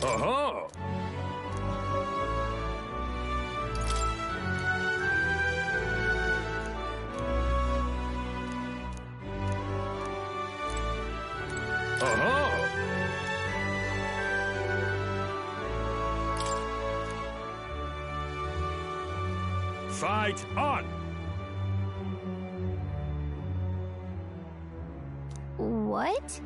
Oh-ho! Oh-ho! Fight on! What?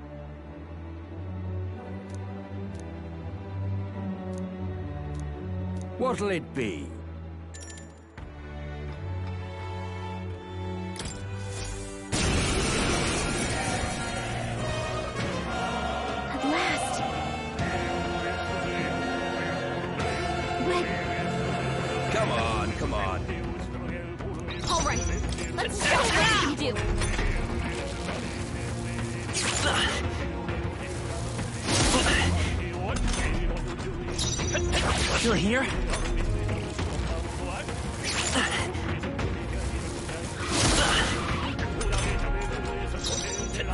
What'll it be? At last. But... Come on, come on. All right, let's show what I can do. You're here?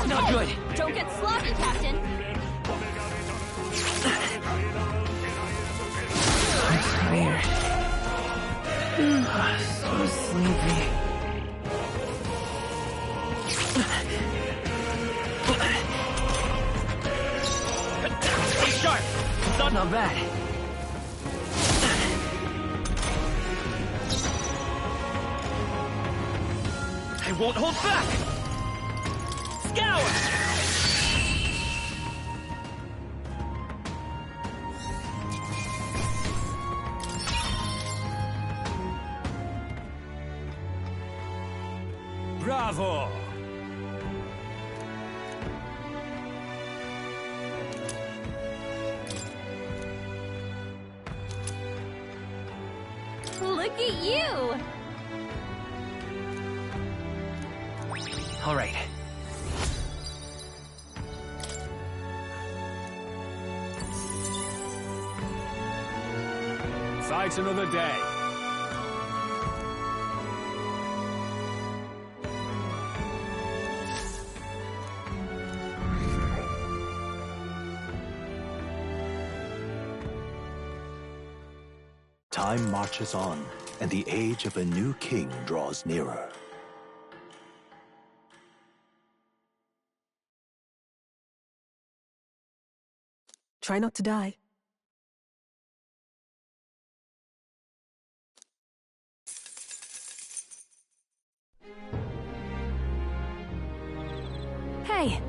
Not good. Don't get sloppy, Captain. Weird. So sleepy. Stay sharp. Not bad. I won't hold back. Scour. Bravo! Look at you. All right. Fight another day. Time marches on, and the age of a new king draws nearer. Try not to die. Hey!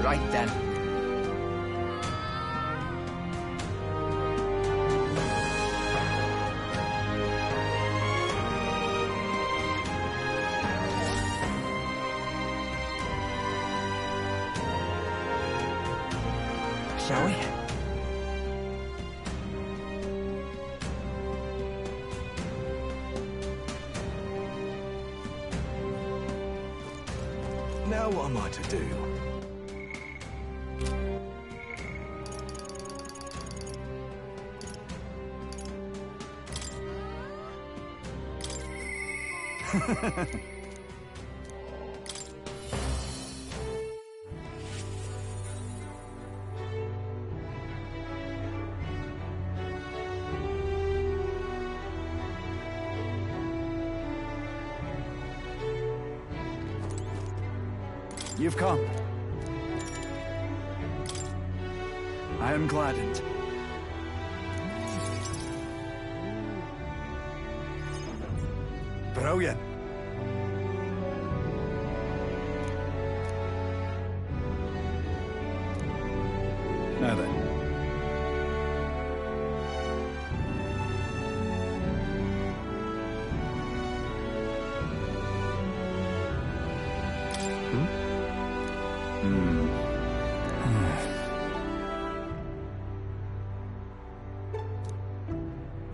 Right then. Shall we? Now what am I to do? You've come. I am gladdened. Brilliant. Now then.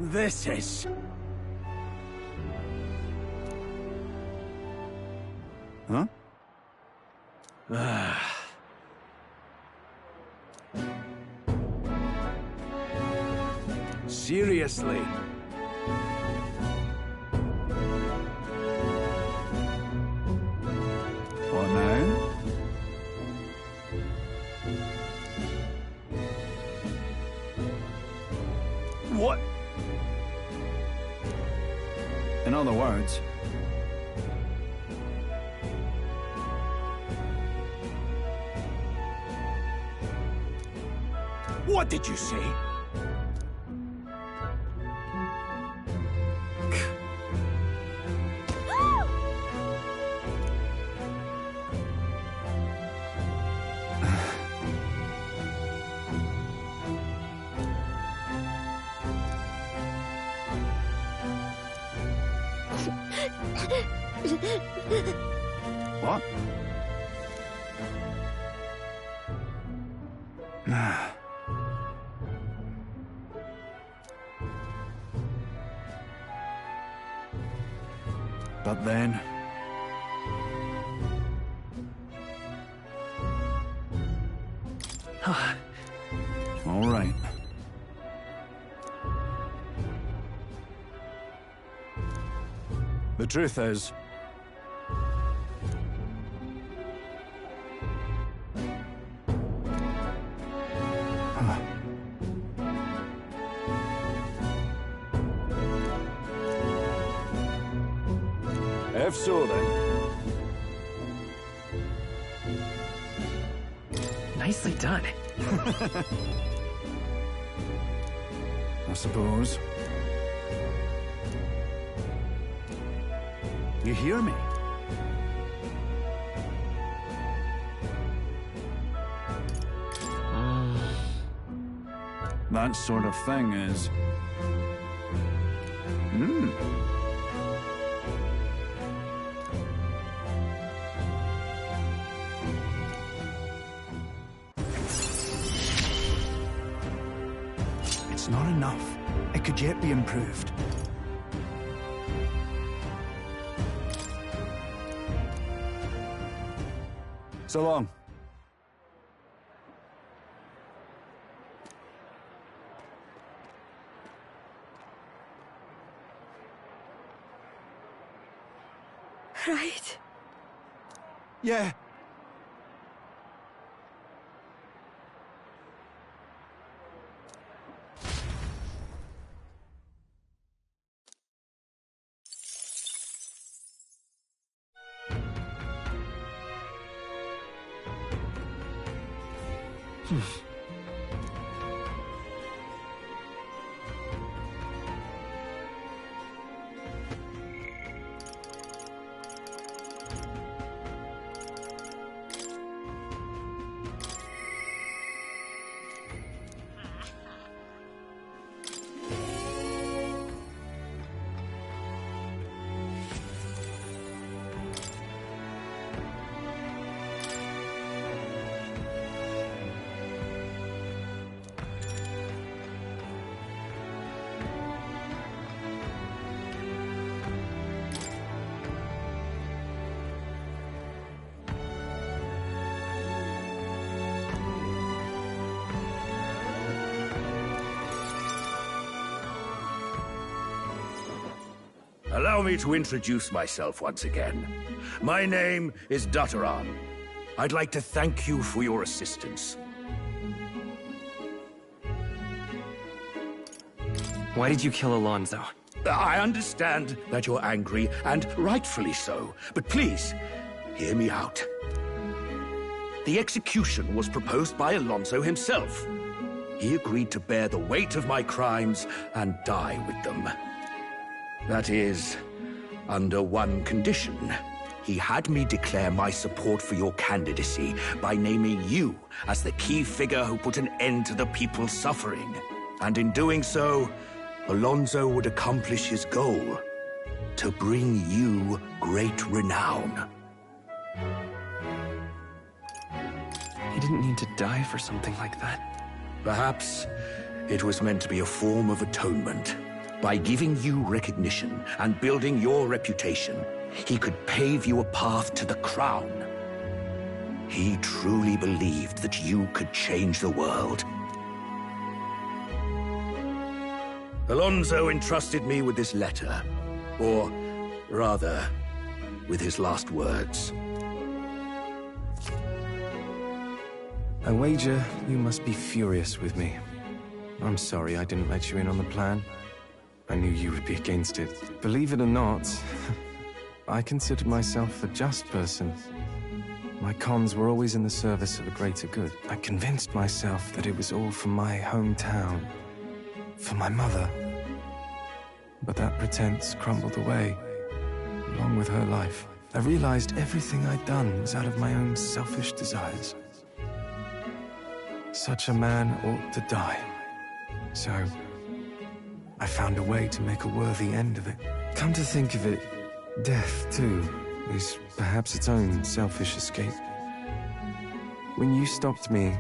This is... Huh? Seriously. What now? What? In other words, What did you say? what? But then... all right. The truth is... if so, then. Nicely done. I suppose. You hear me? That sort of thing is... It's not enough. It could yet be improved. So long. Right. Yeah. Allow me to introduce myself once again. My name is Dutteran. I'd like to thank you for your assistance. Why did you kill Alonso? I understand that you're angry, and rightfully so, but please, hear me out. The execution was proposed by Alonso himself. He agreed to bear the weight of my crimes and die with them. That is, under one condition. He had me declare my support for your candidacy by naming you as the key figure who put an end to the people's suffering. And in doing so, Alonso would accomplish his goal, to bring you great renown. He didn't need to die for something like that. Perhaps it was meant to be a form of atonement. By giving you recognition and building your reputation, he could pave you a path to the crown. He truly believed that you could change the world. Alonso entrusted me with this letter. Or, rather, with his last words. I wager you must be furious with me. I'm sorry I didn't let you in on the plan. I knew you would be against it. Believe it or not, I considered myself a just person. My cons were always in the service of a greater good. I convinced myself that it was all for my hometown, for my mother. But that pretense crumbled away, along with her life. I realized everything I'd done was out of my own selfish desires. Such a man ought to die. So, I found a way to make a worthy end of it. Come to think of it, death, too, is perhaps its own selfish escape. When you stopped me,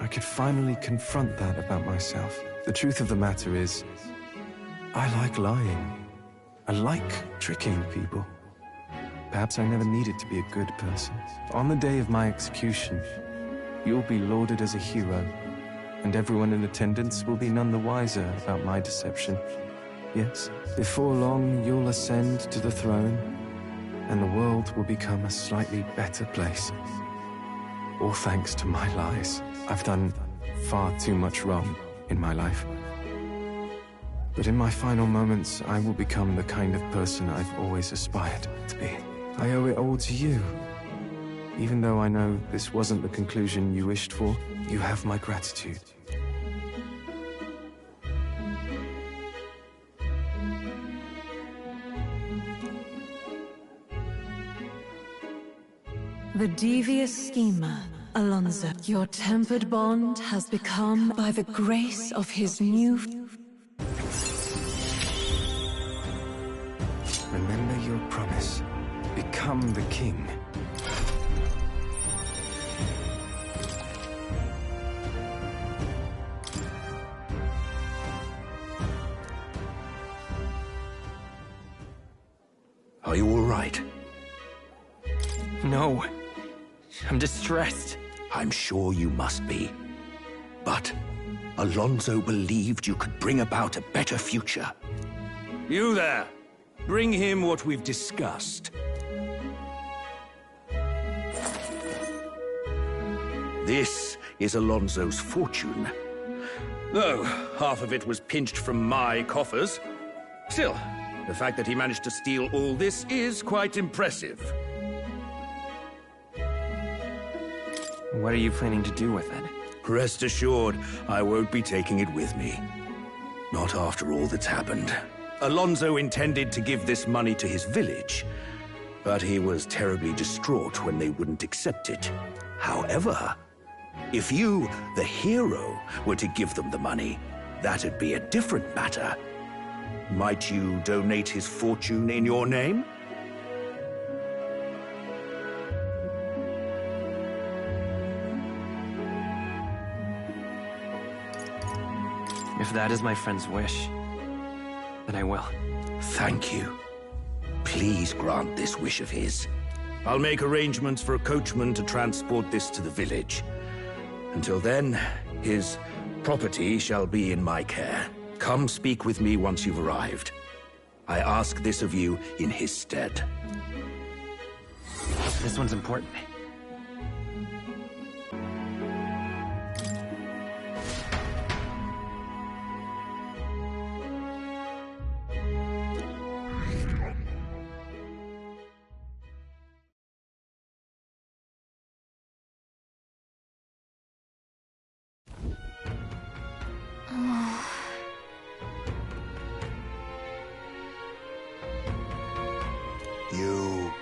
I could finally confront that about myself. The truth of the matter is, I like lying. I like tricking people. Perhaps I never needed to be a good person. On the day of my execution, you'll be lauded as a hero, and everyone in attendance will be none the wiser about my deception. Yes, before long, you'll ascend to the throne, and the world will become a slightly better place. All thanks to my lies. I've done far too much wrong in my life. But in my final moments, I will become the kind of person I've always aspired to be. I owe it all to you. Even though I know this wasn't the conclusion you wished for, you have my gratitude. The devious schemer, Alonso. Your tempered bond has become by the grace of his new... Remember your promise. Become the king. Are you all right? No. I'm distressed. I'm sure you must be. But Alonso believed you could bring about a better future. You there! Bring him what we've discussed. This is Alonso's fortune. Though half of it was pinched from my coffers. Still, the fact that he managed to steal all this is quite impressive. What are you planning to do with it? Rest assured, I won't be taking it with me. Not after all that's happened. Alonso intended to give this money to his village, but he was terribly distraught when they wouldn't accept it. However, if you, the hero, were to give them the money, that'd be a different matter. Might you donate his fortune in your name? If that is my friend's wish, then I will. Thank you. Please grant this wish of his. I'll make arrangements for a coachman to transport this to the village. Until then, his property shall be in my care. Come speak with me once you've arrived. I ask this of you in his stead. This one's important. You...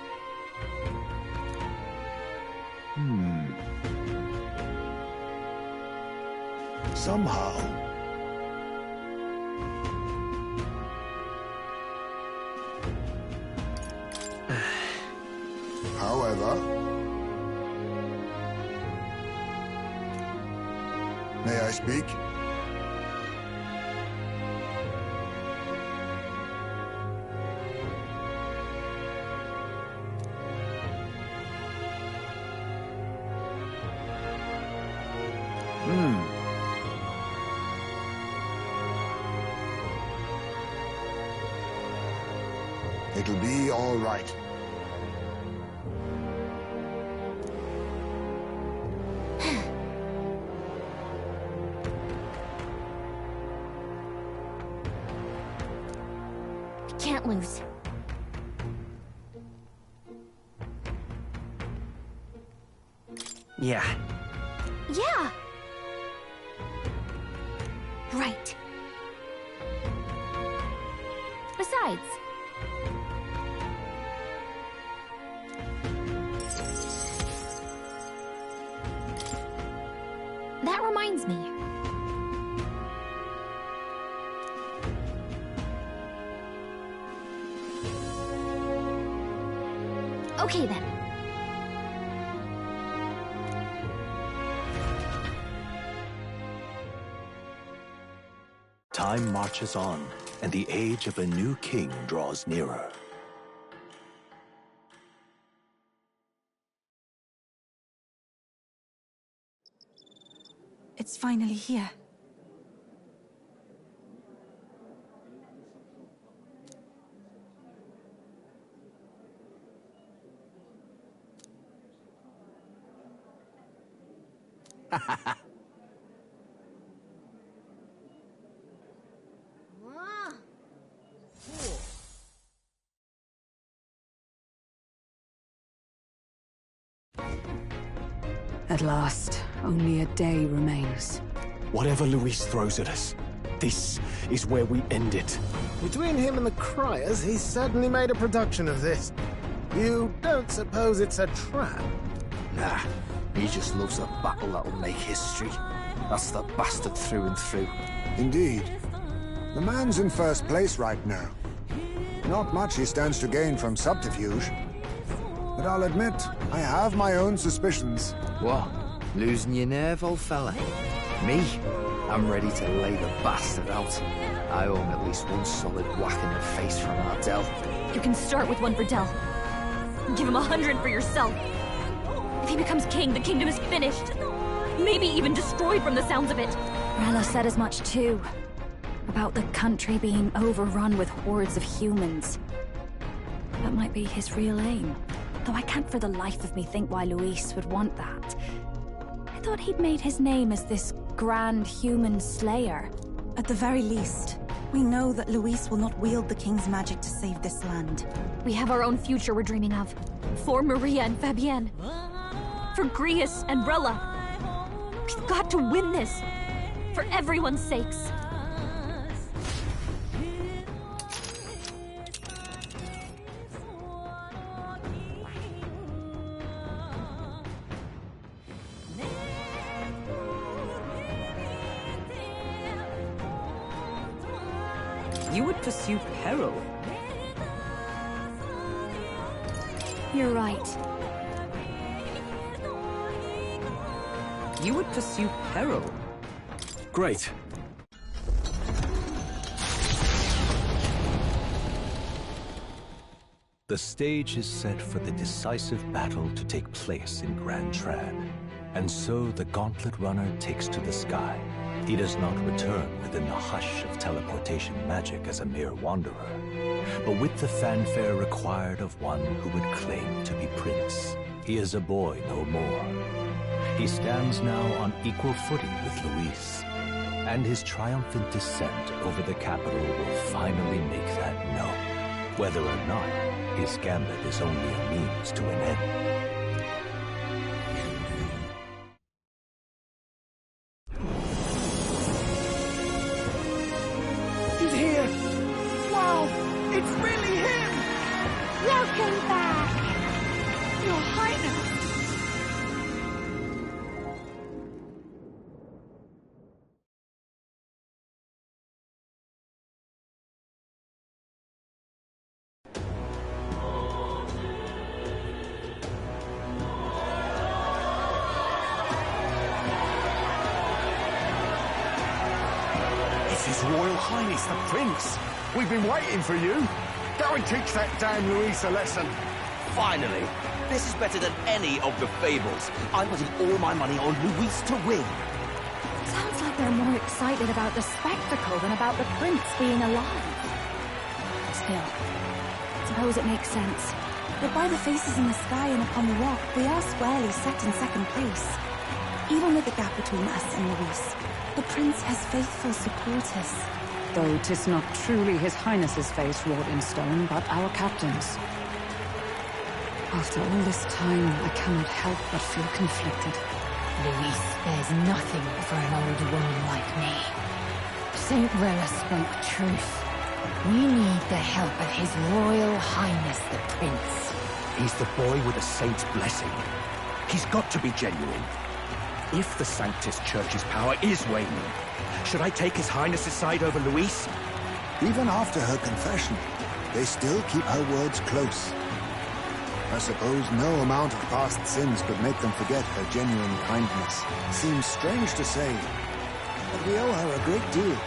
Somehow... However... May I speak? be all right. Can't lose. Yeah. Yeah! Right. Besides... that reminds me. Okay then. Time marches on, and the age of a new king draws nearer. It's finally here. At last, only a day remains. Whatever Luis throws at us, this is where we end it. Between him and the Criers, he's certainly made a production of this. You don't suppose it's a trap? Nah, he just loves a battle that'll make history. That's the bastard through and through. Indeed. The man's in first place right now. Not much he stands to gain from subterfuge. But I'll admit, I have my own suspicions. What? Losing your nerve, old fella? Me? I'm ready to lay the bastard out. I owe him at least one solid whack in the face from our Del. You can start with one for Del. Give him 100 for yourself. If he becomes king, the kingdom is finished. Maybe even destroyed from the sounds of it. Rella said as much too. About the country being overrun with hordes of humans. That might be his real aim. Though I can't for the life of me think why Luis would want that. I thought he'd made his name as this grand human slayer. At the very least, we know that Luis will not wield the king's magic to save this land. We have our own future we're dreaming of. For Maria and Fabienne. For Grius and Rella. We've got to win this. For everyone's sakes. You would pursue peril. You're right. You would pursue peril. Great. The stage is set for the decisive battle to take place in Grand Trad. And so the Gauntlet Runner takes to the sky. He does not return within the hush of teleportation magic as a mere wanderer, but with the fanfare required of one who would claim to be prince. He is a boy no more. He stands now on equal footing with Luis, and his triumphant descent over the capital will finally make that known, whether or not his gambit is only a means to an end. Welcome back! Your Highness! It's His Royal Highness the Prince. We've been waiting for you. Go and teach that damn Luis a lesson. Finally. This is better than any of the fables. I'm putting all my money on Luis to win. Sounds like they're more excited about the spectacle than about the prince being alive. Still, it's suppose it makes sense. But by the faces in the sky and upon the rock, we are squarely set in second place. Even with the gap between us and Luis, the prince has faithful supporters. Though 'tis not truly His Highness's face wrought in stone, but our captain's. After all this time, I cannot help but feel conflicted. Luis, there's nothing for an old woman like me. Saint Rella spoke truth. We need the help of His Royal Highness the Prince. He's the boy with a saint's blessing. He's got to be genuine. If the Sanctus Church's power is waning, should I take His Highness's side over Luis? Even after her confession, they still keep her words close. I suppose no amount of past sins could make them forget her genuine kindness. Seems strange to say, but we owe her a great deal.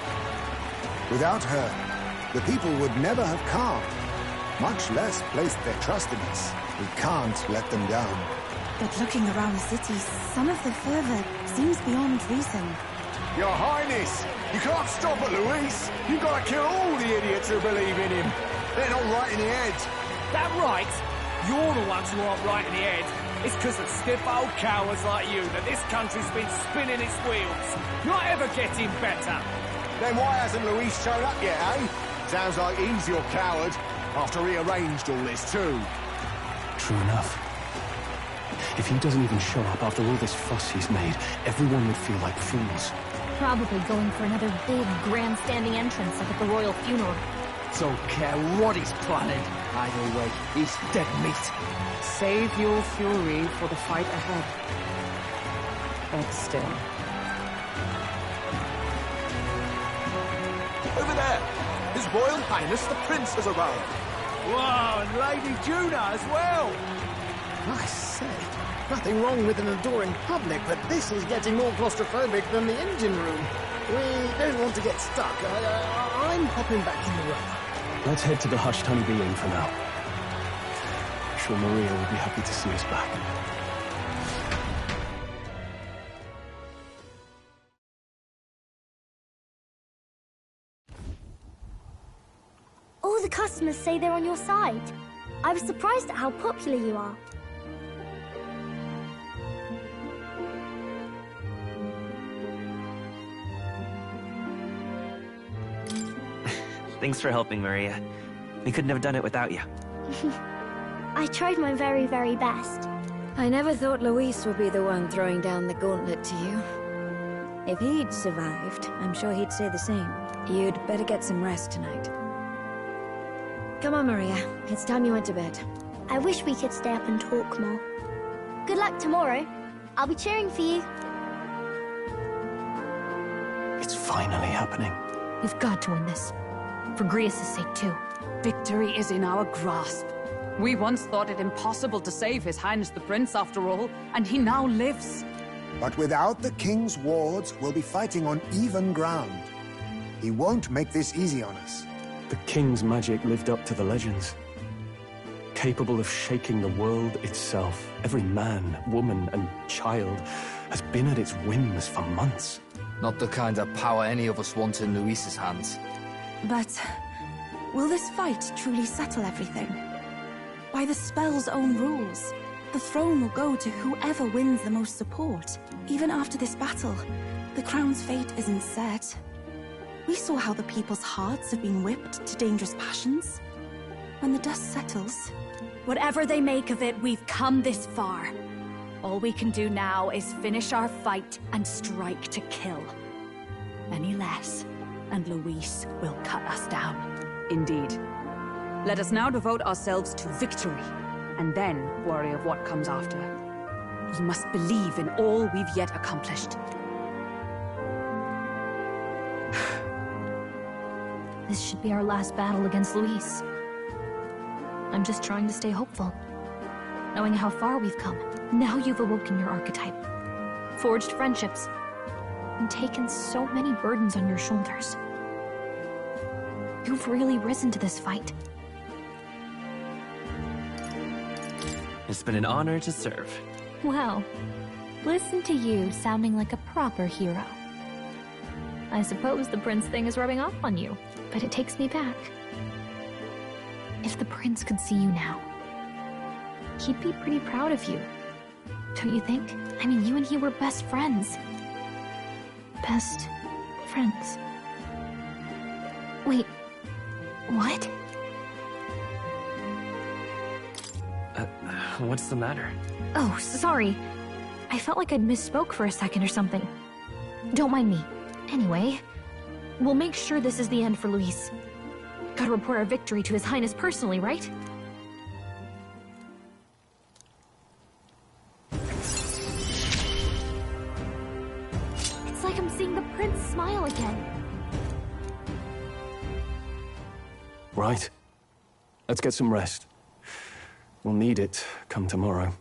Without her, the people would never have calmed, much less placed their trust in us. We can't let them down. But looking around the city, some of the fervor seems beyond reason. Your Highness, you can't stop at Luis. You've got to kill all the idiots who believe in him. They're not right in the head. That right? You're the ones who aren't right in the head. It's because of stiff old cowards like you that this country's been spinning its wheels. Not ever getting better. Then why hasn't Luis shown up yet, eh? Sounds like he's your coward, after he arranged all this too. True enough. If he doesn't even show up after all this fuss he's made, everyone would feel like fools. Probably going for another big, grandstanding entrance up at the royal funeral. Don't care what he's planning. Either way, he's dead meat. Save your fury for the fight ahead. But still. Over there! His Royal Highness the Prince has arrived. Whoa, and Lady Juna as well! I say, nothing wrong with an adoring public, but this is getting more claustrophobic than the engine room. We don't want to get stuck. I'm hopping back in the room. Let's head to the hushed honeybee inn for now. I'm sure Maria will be happy to see us back. All the customers say they're on your side. I was surprised at how popular you are. Thanks for helping, Maria. We couldn't have done it without you. I tried my very, very best. I never thought Luis would be the one throwing down the gauntlet to you. If he'd survived, I'm sure he'd say the same. You'd better get some rest tonight. Come on, Maria. It's time you went to bed. I wish we could stay up and talk more. Good luck tomorrow. I'll be cheering for you. It's finally happening. We've got to win this. For Grius' sake, too. Victory is in our grasp. We once thought it impossible to save His Highness the Prince, after all, and he now lives. But without the king's wards, we'll be fighting on even ground. He won't make this easy on us. The king's magic lived up to the legends. Capable of shaking the world itself. Every man, woman, and child has been at its whims for months. Not the kind of power any of us want in Luis's hands. But will this fight truly settle everything? By the spell's own rules, the throne will go to whoever wins the most support. Even after this battle, the crown's fate isn't set. We saw how the people's hearts have been whipped to dangerous passions. When the dust settles... Whatever they make of it, we've come this far. All we can do now is finish our fight and strike to kill. Any less, and Luis will cut us down. Indeed. Let us now devote ourselves to victory, and then worry of what comes after. We must believe in all we've yet accomplished. This should be our last battle against Luis. I'm just trying to stay hopeful. Knowing how far we've come. Now you've awoken your archetype. Forged friendships. And taken so many burdens on your shoulders. You've really risen to this fight. It's been an honor to serve. Well, listen to you sounding like a proper hero. I suppose the prince thing is rubbing off on you, but it takes me back. If the prince could see you now, he'd be pretty proud of you. Don't you think? I mean, you and he were best friends. Best friends. Wait, what? What's the matter? Oh, sorry. I felt like I'd misspoke for a second or something. Don't mind me. Anyway, we'll make sure this is the end for Luis. Gotta report our victory to His Highness personally, right? It's like I'm seeing the prince smile again. Right. Let's get some rest. We'll need it come tomorrow.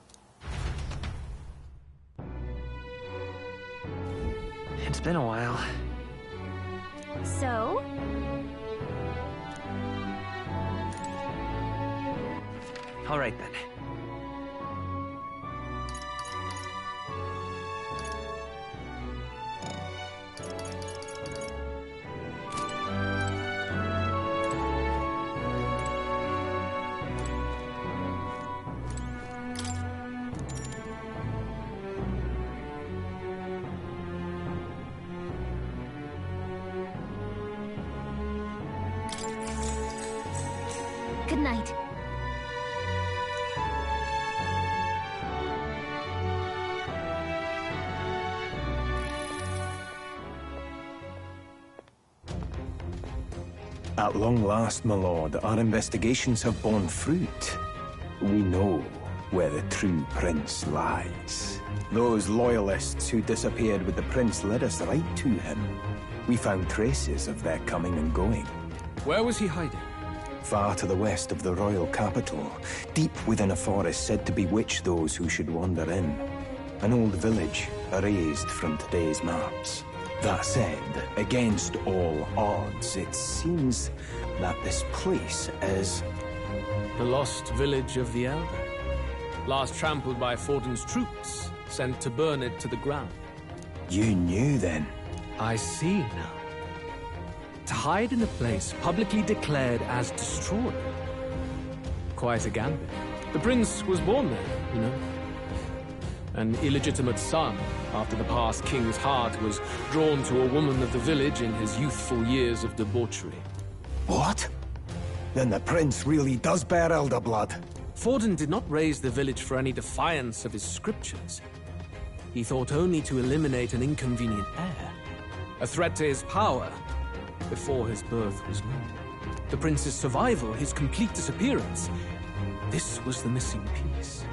It's been a while. So? All right then. Good night. At long last, my lord, our investigations have borne fruit. We know where the true prince lies. Those loyalists who disappeared with the prince led us right to him. We found traces of their coming and going. Where was he hiding? Far to the west of the royal capital, deep within a forest said to bewitch those who should wander in. An old village, erased from today's maps. That said, against all odds, it seems that this place is... The lost village of the Elder. Last trampled by Fortin's troops, sent to burn it to the ground. You knew then? I see now. To hide in a place publicly declared as destroyed. Quite a gambit. The prince was born there, you know. An illegitimate son, after the past king's heart was drawn to a woman of the village in his youthful years of debauchery. What? Then the prince really does bear elder blood. Fortin did not raise the village for any defiance of his scriptures. He thought only to eliminate an inconvenient heir. A threat to his power before his birth was known. The prince's survival, his complete disappearance. This was the missing piece.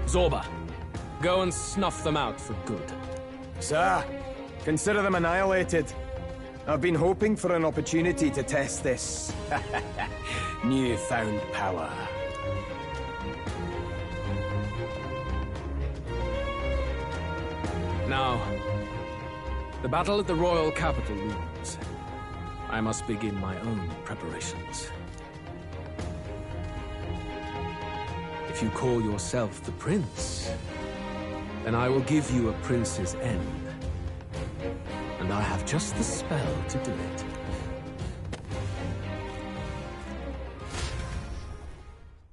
Zorba, go and snuff them out for good. Sir, consider them annihilated. I've been hoping for an opportunity to test this newfound power. Now, the battle at the royal capital looms. I must begin my own preparations. If you call yourself the prince, then I will give you a prince's end. And I have just the spell to do it.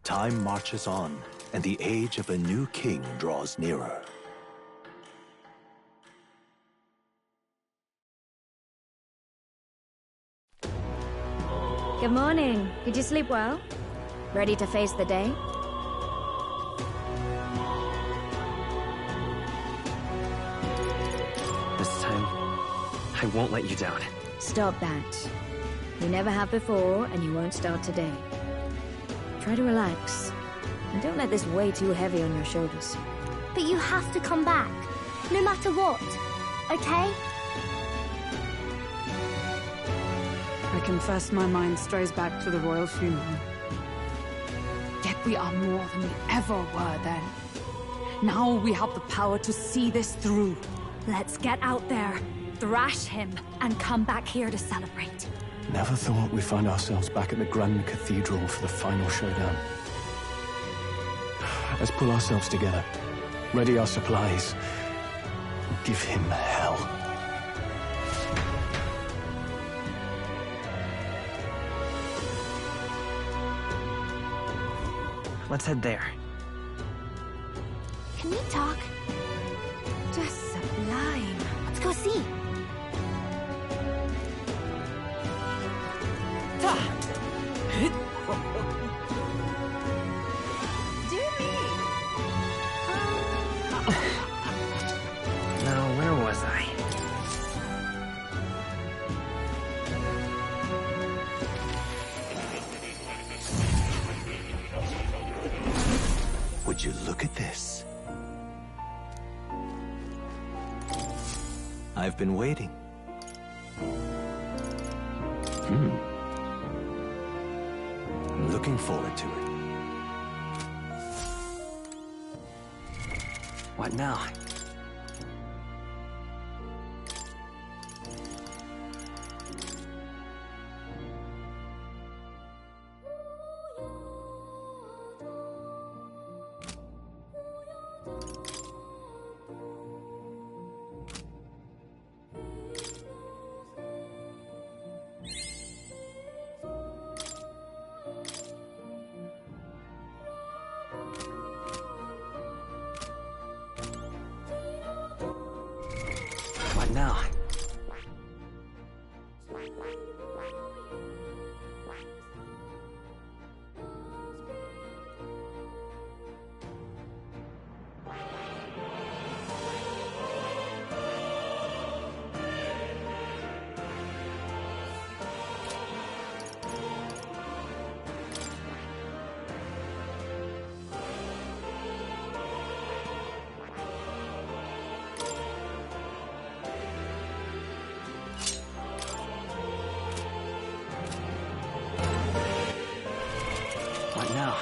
Time marches on, and the age of a new king draws nearer. Good morning. Did you sleep well? Ready to face the day? This time, I won't let you down. Stop that. You never have before, and you won't start today. Try to relax. And don't let this weigh too heavy on your shoulders. But you have to come back, no matter what, okay? I confess my mind strays back to the royal funeral. Yet we are more than we ever were then. Now we have the power to see this through. Let's get out there, thrash him, and come back here to celebrate. Never thought we'd find ourselves back at the Grand Cathedral for the final showdown. Let's pull ourselves together, ready our supplies, and give him hell. Let's head there. Can we talk? Just sublime. Let's go see. Now, where was I? Would you look at this? I've been waiting. I'm looking forward to it. What now? What now? What now?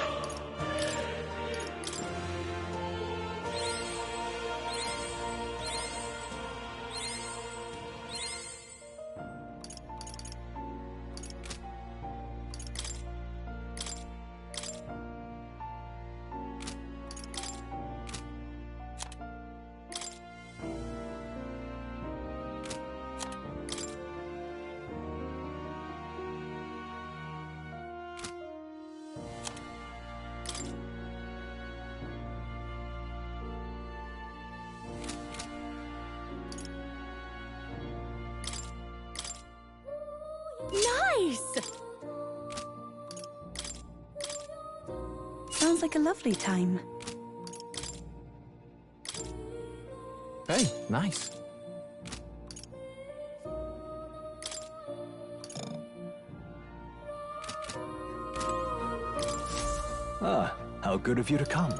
Nice! Sounds like a lovely time. Hey, nice. Ah, how good of you to come.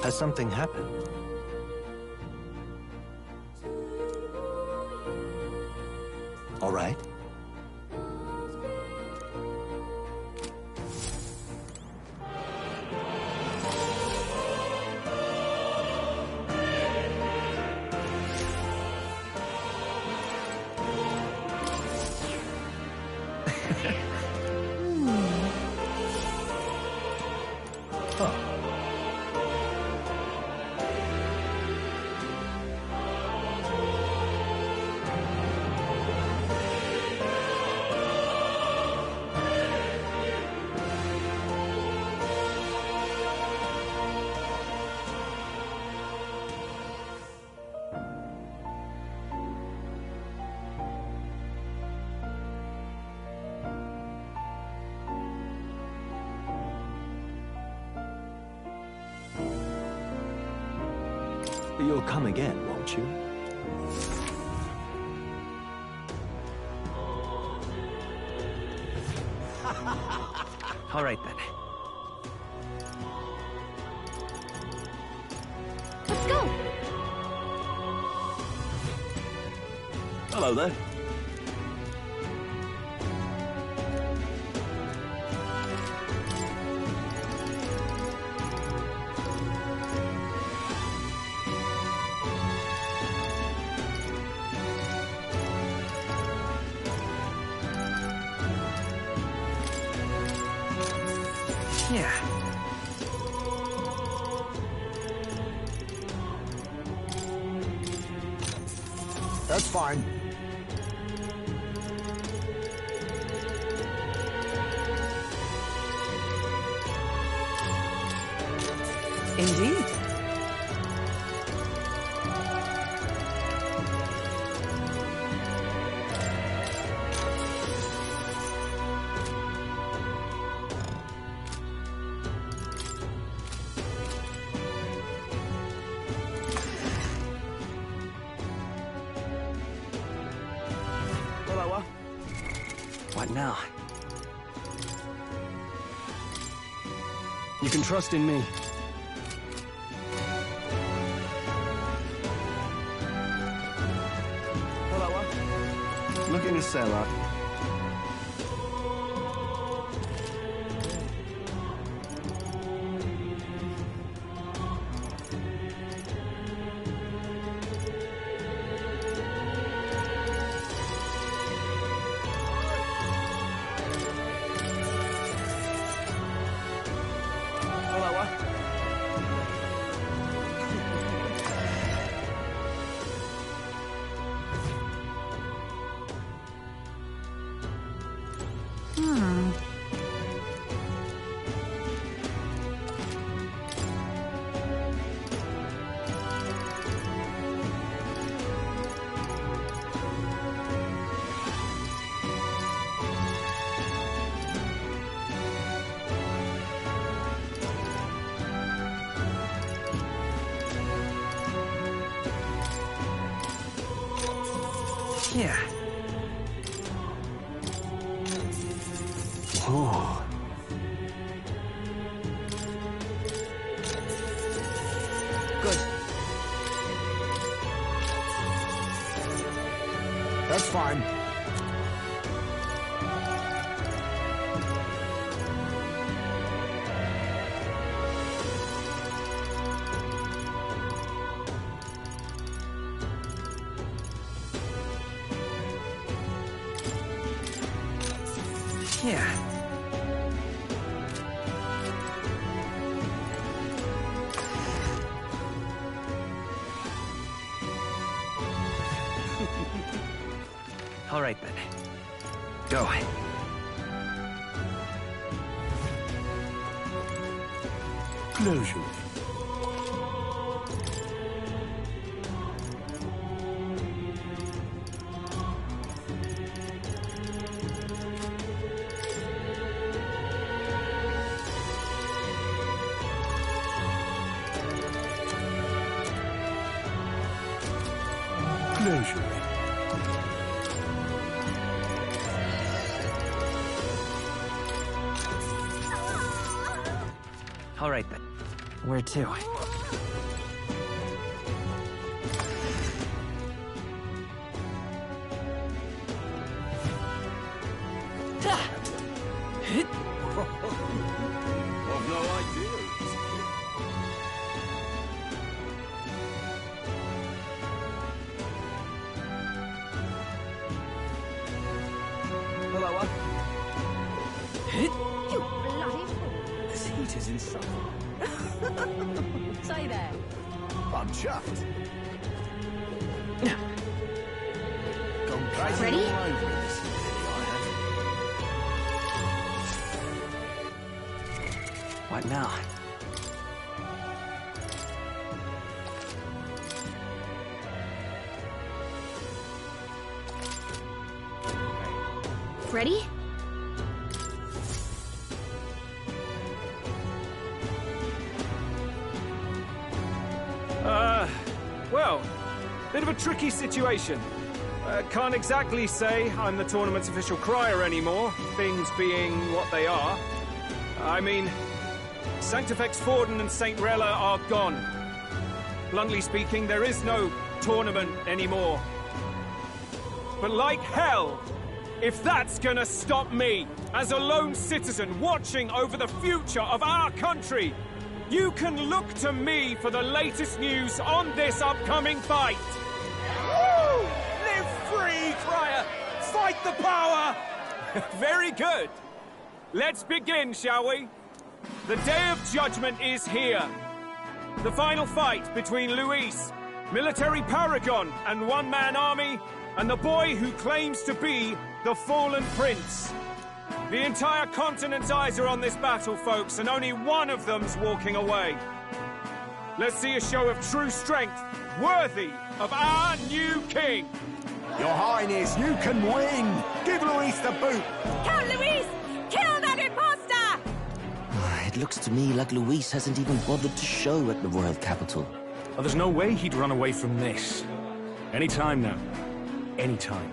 Has something happened? All right. You'll come again, won't you? All right, then. Let's go! Hello there. Yeah. That's fine. now? You can trust in me. Hello, looking to sell up. Yeah. Oh. Good. That's fine. Yeah. All right, then. Go. Closure. Closure. All right, then. Where to? I've no idea. Hello, You bloody fool. This heat is insufferable. Say there. I'm chuffed. Gone crazy Ready? all over in this humidity, I have. What now? Ready? Well, bit of a tricky situation. Can't exactly say I'm the tournament's official crier anymore, things being what they are. I mean, Sanctifex Forden and St. Rella are gone. Bluntly speaking, there is no tournament anymore. But like hell, if that's gonna stop me, as a lone citizen watching over the future of our country, you can look to me for the latest news on this upcoming fight. Woo! Live free, Crier! Fight the power! Very good. Let's begin, shall we? The Day of Judgment is here. The final fight between Luis, military paragon and one-man army, and the boy who claims to be the Fallen Prince. The entire continent's eyes are on this battle, folks, and only one of them's walking away. Let's see a show of true strength, worthy of our new king. Your Highness, you can win! Give Luis the boot! Count Luis! Kill that imposter! It looks to me like Luis hasn't even bothered to show at the royal capital. Oh, there's no way he'd run away from this. Any time now. Any time.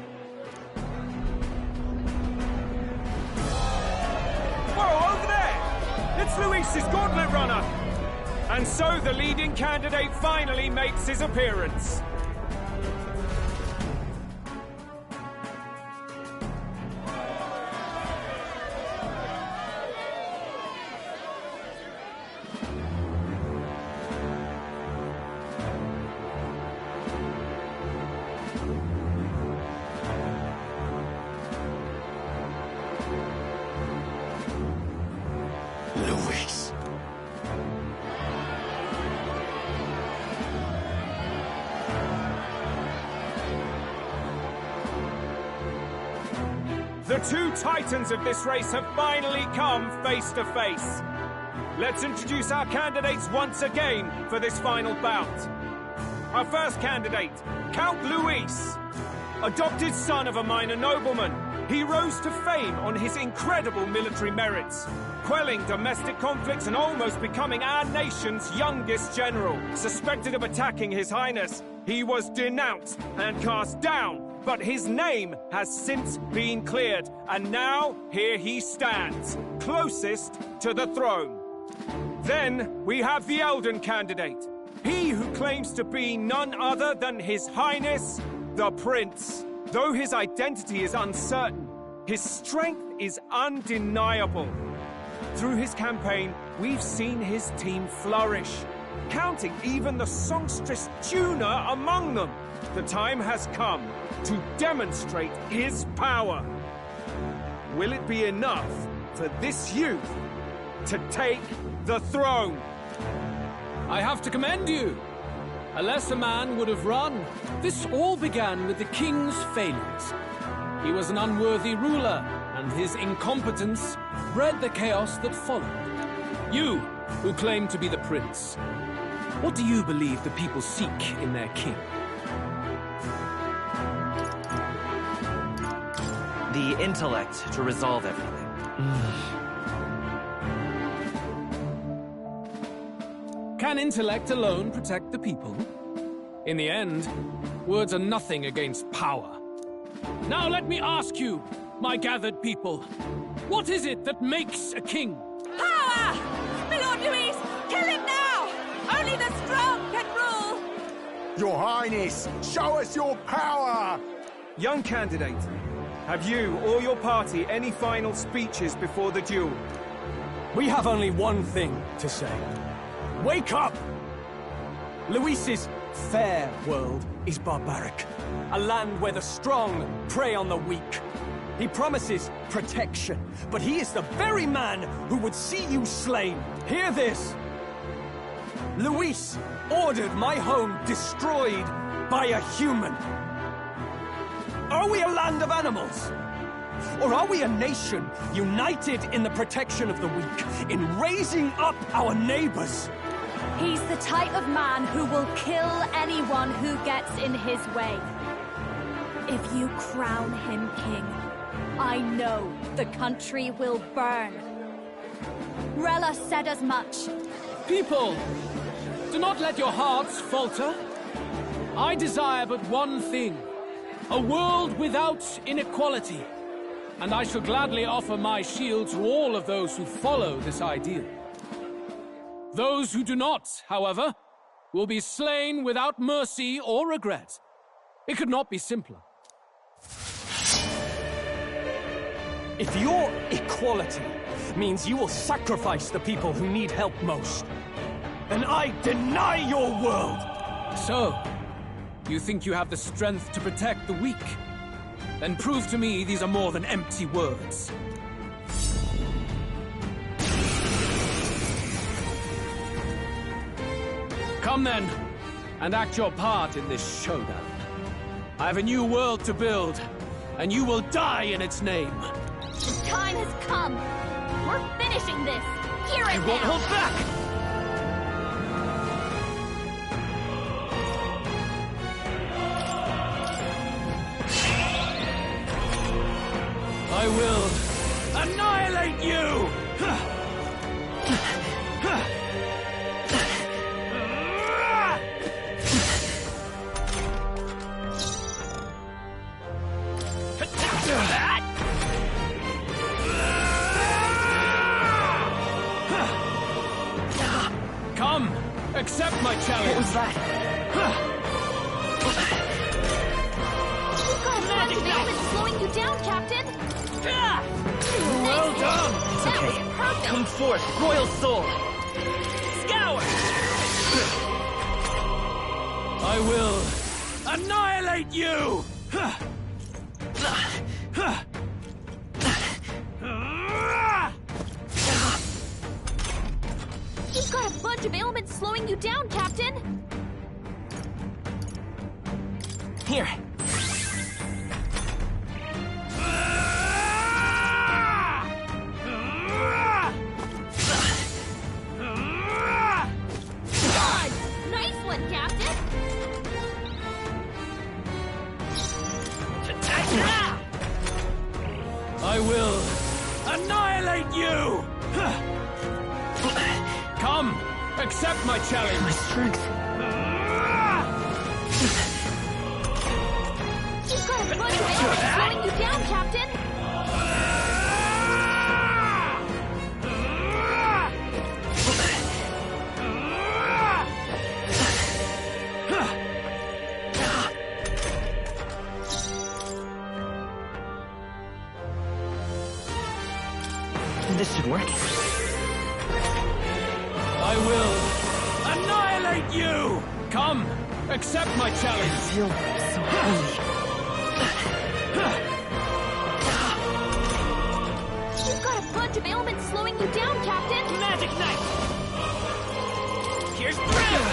It's Luis's Gauntlet Runner! And so the leading candidate finally makes his appearance. Luis. The two titans of this race have finally come face to face. Let's introduce our candidates once again for this final bout. Our first candidate, Count Luis. Adopted son of a minor nobleman, he rose to fame on his incredible military merits, quelling domestic conflicts and almost becoming our nation's youngest general. Suspected of attacking His Highness, he was denounced and cast down, but his name has since been cleared, and now here he stands, closest to the throne. Then we have the Elden candidate, he who claims to be none other than His Highness, the Prince. Though his identity is uncertain, his strength is undeniable. Through his campaign, we've seen his team flourish, counting even the songstress Juna among them. The time has come to demonstrate his power. Will it be enough for this youth to take the throne? I have to commend you. A lesser man would have run. This all began with the king's failings. He was an unworthy ruler, and his incompetence bred the chaos that followed. You, who claim to be the prince, what do you believe the people seek in their king? The intellect to resolve everything. Can intellect alone protect the people? In the end, words are nothing against power. Now let me ask you, my gathered people, what is it that makes a king? Power! My Lord Luis, kill him now! Only the strong can rule! Your Highness, show us your power! Young candidate, have you or your party any final speeches before the duel? We have only one thing to say. Wake up! Luis's fair world is barbaric. A land where the strong prey on the weak. He promises protection, but he is the very man who would see you slain. Hear this! Luis ordered my home destroyed by a human. Are we a land of animals? Or are we a nation united in the protection of the weak, in raising up our neighbors? He's the type of man who will kill anyone who gets in his way. If you crown him king, I know the country will burn. Rella said as much. People, do not let your hearts falter. I desire but one thing, a world without inequality. And I shall gladly offer my shield to all of those who follow this ideal. Those who do not, however, will be slain without mercy or regret. It could not be simpler. If your equality means you will sacrifice the people who need help most, then I deny your world! So, you think you have the strength to protect the weak? Then prove to me these are more than empty words. Come then, and act your part in this showdown. I have a new world to build, and you will die in its name. The time has come. We're finishing this. Hear it You now. won't hold back! I will annihilate you! that? You've got a bunch of ailments slowing you down, Captain! Well done! It's okay. Come forth, Royal Soul! Scour! I will annihilate you! You've got a bunch of ailments slowing you down, Captain! Here. Nice one, Captain! I will annihilate you! Come, accept my challenge. My strength. You've got a bunch of ailments slowing you down, Captain! This should work. I will annihilate you! Come, accept my challenge. I feel so heavy. You've got a bunch of ailments slowing you down, Captain! Magic Knife! Here's through!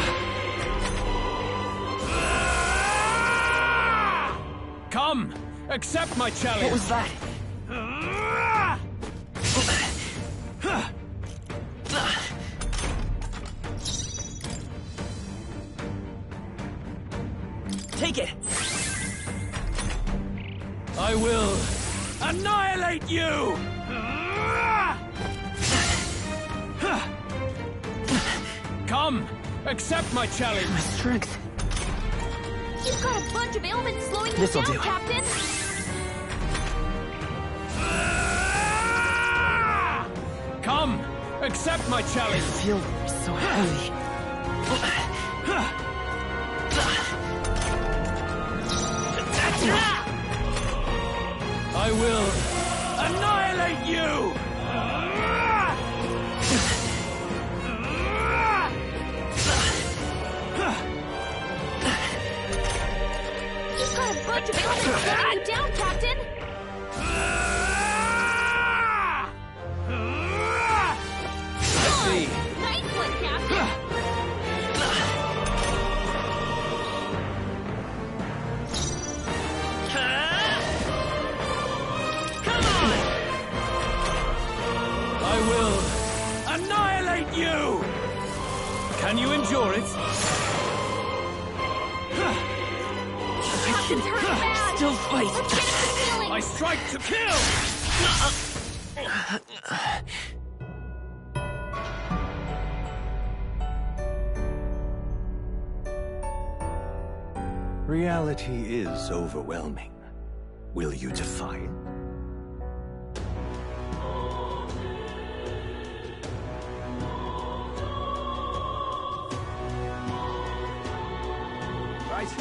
Come, accept my challenge. What was that? Take it! I will annihilate you! Come, accept my challenge. My strength. You've got a bunch of ailments slowing you This'll down, do. Captain! Come, accept my challenge. I feel so heavy. I will annihilate you! You've got a bunch of ailments slowing you down, Captain! I see. Nice one, Captain! I will annihilate you! Can you endure it? Captain's hurt bad! Still fight. Let's get him healing! I strike to kill! Reality is overwhelming. Will you defy it? Right.